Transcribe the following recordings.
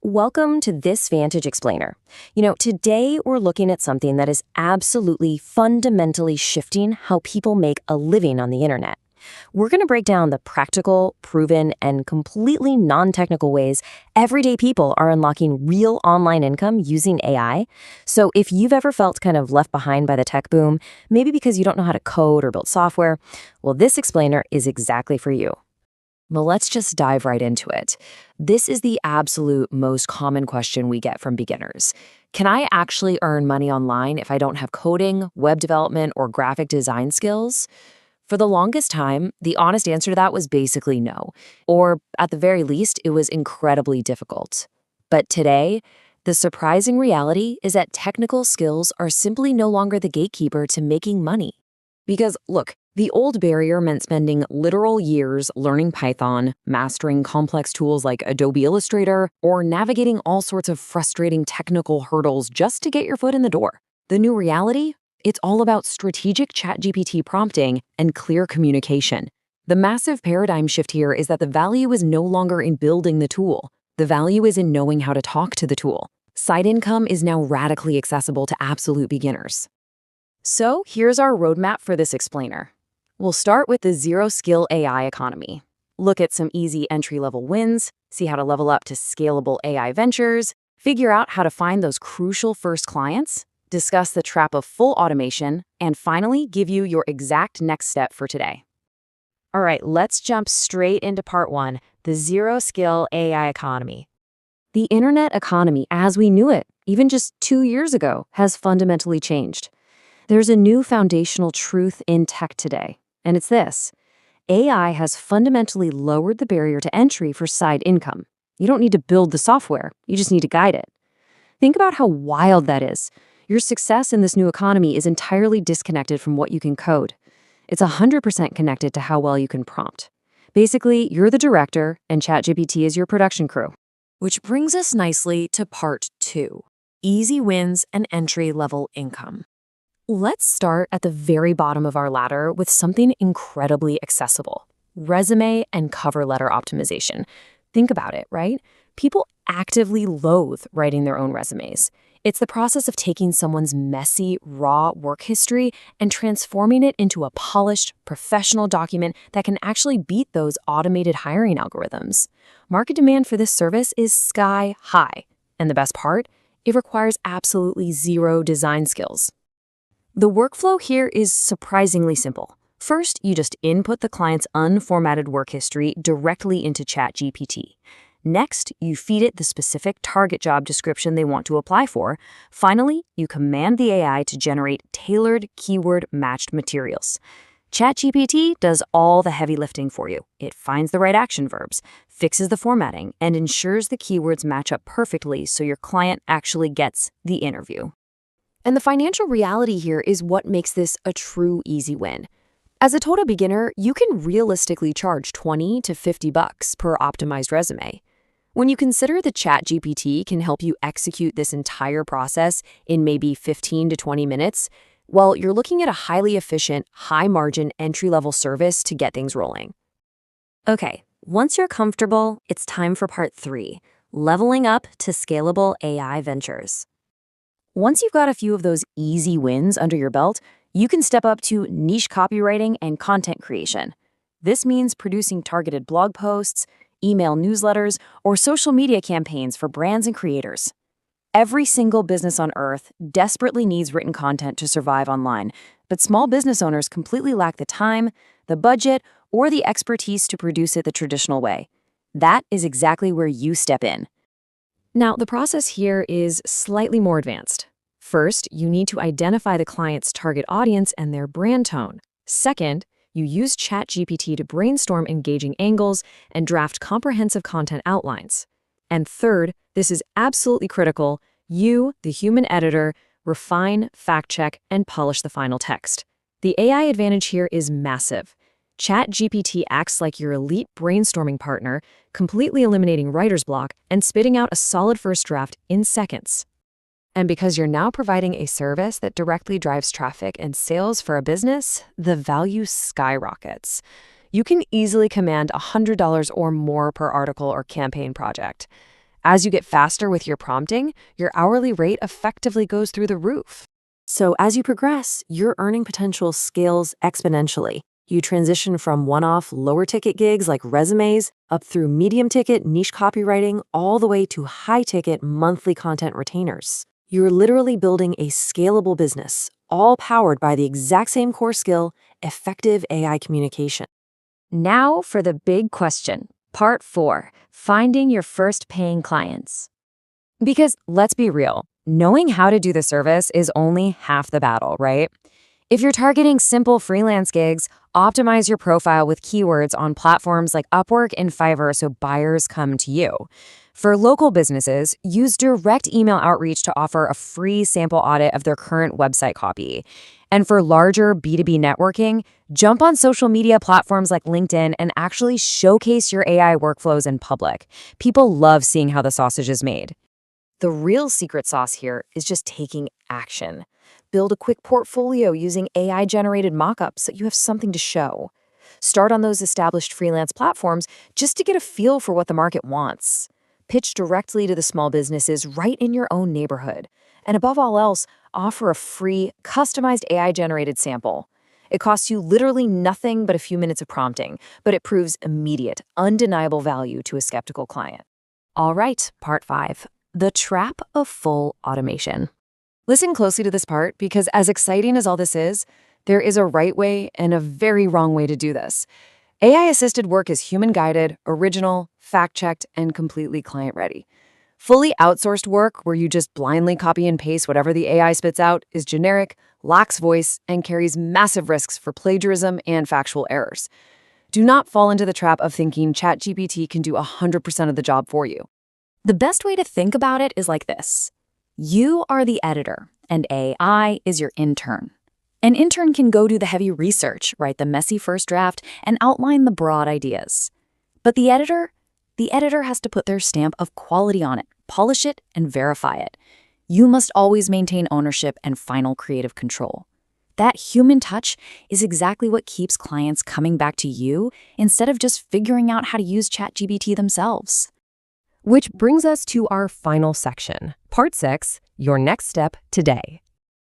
Welcome to this Vantage Explainer. Today we're looking at something that is absolutely fundamentally shifting how people make a living on the internet. We're going to break down the practical, proven, and completely non-technical ways everyday people are unlocking real online income using AI. So if you've ever felt kind of left behind by the tech boom, maybe because you don't know how to code or build software, well, this explainer is exactly for you. Well, let's just dive right into it. This is the absolute most common question we get from beginners. Can I actually earn money online if I don't have coding, web development, or graphic design skills? For the longest time, the honest answer to that was basically no. Or at the very least, it was incredibly difficult. But today, the surprising reality is that technical skills are simply no longer the gatekeeper to making money. Because look, the old barrier meant spending literal years learning Python, mastering complex tools like Adobe Illustrator, or navigating all sorts of frustrating technical hurdles just to get your foot in the door. The new reality? It's all about strategic ChatGPT prompting and clear communication. The massive paradigm shift here is that the value is no longer in building the tool. The value is in knowing how to talk to the tool. Side income is now radically accessible to absolute beginners. So here's our roadmap for this explainer. We'll start with the zero-skill AI economy. Look at some easy entry-level wins, see how to level up to scalable AI ventures, figure out how to find those crucial first clients, discuss the trap of full automation, and finally give you your exact next step for today. All right, let's jump straight into part one, the zero-skill AI economy. The internet economy as we knew it, even just 2 years ago, has fundamentally changed. There's a new foundational truth in tech today, and it's this. AI has fundamentally lowered the barrier to entry for side income. You don't need to build the software, you just need to guide it. Think about how wild that is. Your success in this new economy is entirely disconnected from what you can code. It's 100% connected to how well you can prompt. Basically, you're the director, and ChatGPT is your production crew. Which brings us nicely to part two, easy wins and entry-level income. Let's start at the very bottom of our ladder with something incredibly accessible, resume and cover letter optimization. Think about it, right? People actively loathe writing their own resumes. It's the process of taking someone's messy, raw work history and transforming it into a polished, professional document that can actually beat those automated hiring algorithms. Market demand for this service is sky high. And the best part? It requires absolutely zero design skills. The workflow here is surprisingly simple. First, you just input the client's unformatted work history directly into ChatGPT. Next, you feed it the specific target job description they want to apply for. Finally, you command the AI to generate tailored, keyword-matched materials. ChatGPT does all the heavy lifting for you. It finds the right action verbs, fixes the formatting, and ensures the keywords match up perfectly so your client actually gets the interview. And the financial reality here is what makes this a true easy win. As a total beginner, you can realistically charge $20 to $50 per optimized resume. When you consider that ChatGPT can help you execute this entire process in maybe 15 to 20 minutes, well, you're looking at a highly efficient, high-margin, entry-level service to get things rolling. Okay, once you're comfortable, it's time for part three, leveling up to scalable AI ventures. Once you've got a few of those easy wins under your belt, you can step up to niche copywriting and content creation. This means producing targeted blog posts, email newsletters, or social media campaigns for brands and creators. Every single business on earth desperately needs written content to survive online, but small business owners completely lack the time, the budget, or the expertise to produce it the traditional way. That is exactly where you step in. Now, the process here is slightly more advanced. First, you need to identify the client's target audience and their brand tone. Second, you use ChatGPT to brainstorm engaging angles and draft comprehensive content outlines. And third, this is absolutely critical, you, the human editor, refine, fact-check, and polish the final text. The AI advantage here is massive. ChatGPT acts like your elite brainstorming partner, completely eliminating writer's block and spitting out a solid first draft in seconds. And because you're now providing a service that directly drives traffic and sales for a business, the value skyrockets. You can easily command $100 or more per article or campaign project. As you get faster with your prompting, your hourly rate effectively goes through the roof. So as you progress, your earning potential scales exponentially. You transition from one-off, lower-ticket gigs like resumes up through medium-ticket niche copywriting all the way to high-ticket monthly content retainers. You're literally building a scalable business, all powered by the exact same core skill, effective AI communication. Now for the big question, part 4, finding your first paying clients. Because let's be real, knowing how to do the service is only half the battle, right? If you're targeting simple freelance gigs, optimize your profile with keywords on platforms like Upwork and Fiverr so buyers come to you. For local businesses, use direct email outreach to offer a free sample audit of their current website copy. And for larger B2B networking, jump on social media platforms like LinkedIn and actually showcase your AI workflows in public. People love seeing how the sausage is made. The real secret sauce here is just taking action. Build a quick portfolio using AI-generated mockups so you have something to show. Start on those established freelance platforms just to get a feel for what the market wants. Pitch directly to the small businesses right in your own neighborhood. And above all else, offer a free, customized AI-generated sample. It costs you literally nothing but a few minutes of prompting, but it proves immediate, undeniable value to a skeptical client. All right, part 5. The trap of full automation. Listen closely to this part because as exciting as all this is, there is a right way and a very wrong way to do this. AI-assisted work is human-guided, original, fact-checked, and completely client-ready. Fully outsourced work, where you just blindly copy and paste whatever the AI spits out, is generic, lacks voice, and carries massive risks for plagiarism and factual errors. Do not fall into the trap of thinking ChatGPT can do 100% of the job for you. The best way to think about it is like this. You are the editor, and AI is your intern. An intern can go do the heavy research, write the messy first draft, and outline the broad ideas. But the editor has to put their stamp of quality on it, polish it, and verify it. You must always maintain ownership and final creative control. That human touch is exactly what keeps clients coming back to you instead of just figuring out how to use ChatGPT themselves. Which brings us to our final section, part 6, your next step today.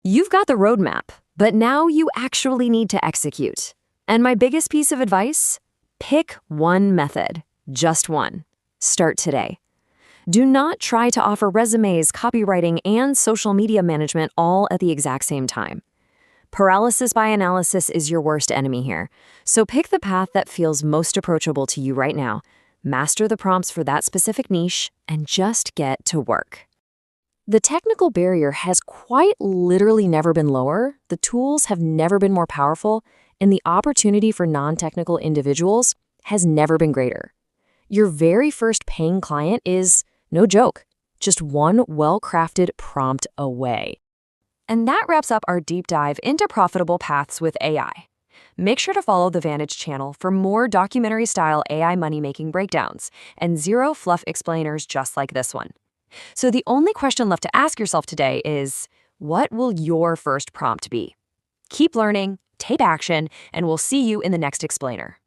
You've got the roadmap, but now you actually need to execute. And my biggest piece of advice? Pick one method, just one. Start today. Do not try to offer resumes, copywriting, and social media management all at the exact same time. Paralysis by analysis is your worst enemy here, so pick the path that feels most approachable to you right now. Master the prompts for that specific niche, and just get to work. The technical barrier has quite literally never been lower, the tools have never been more powerful, and the opportunity for non-technical individuals has never been greater. Your very first paying client is, no joke, just one well-crafted prompt away. And that wraps up our deep dive into profitable paths with AI. Make sure to follow the Vantage channel for more documentary-style AI money-making breakdowns and zero fluff explainers just like this one. So the only question left to ask yourself today is, what will your first prompt be? Keep learning, take action, and we'll see you in the next explainer.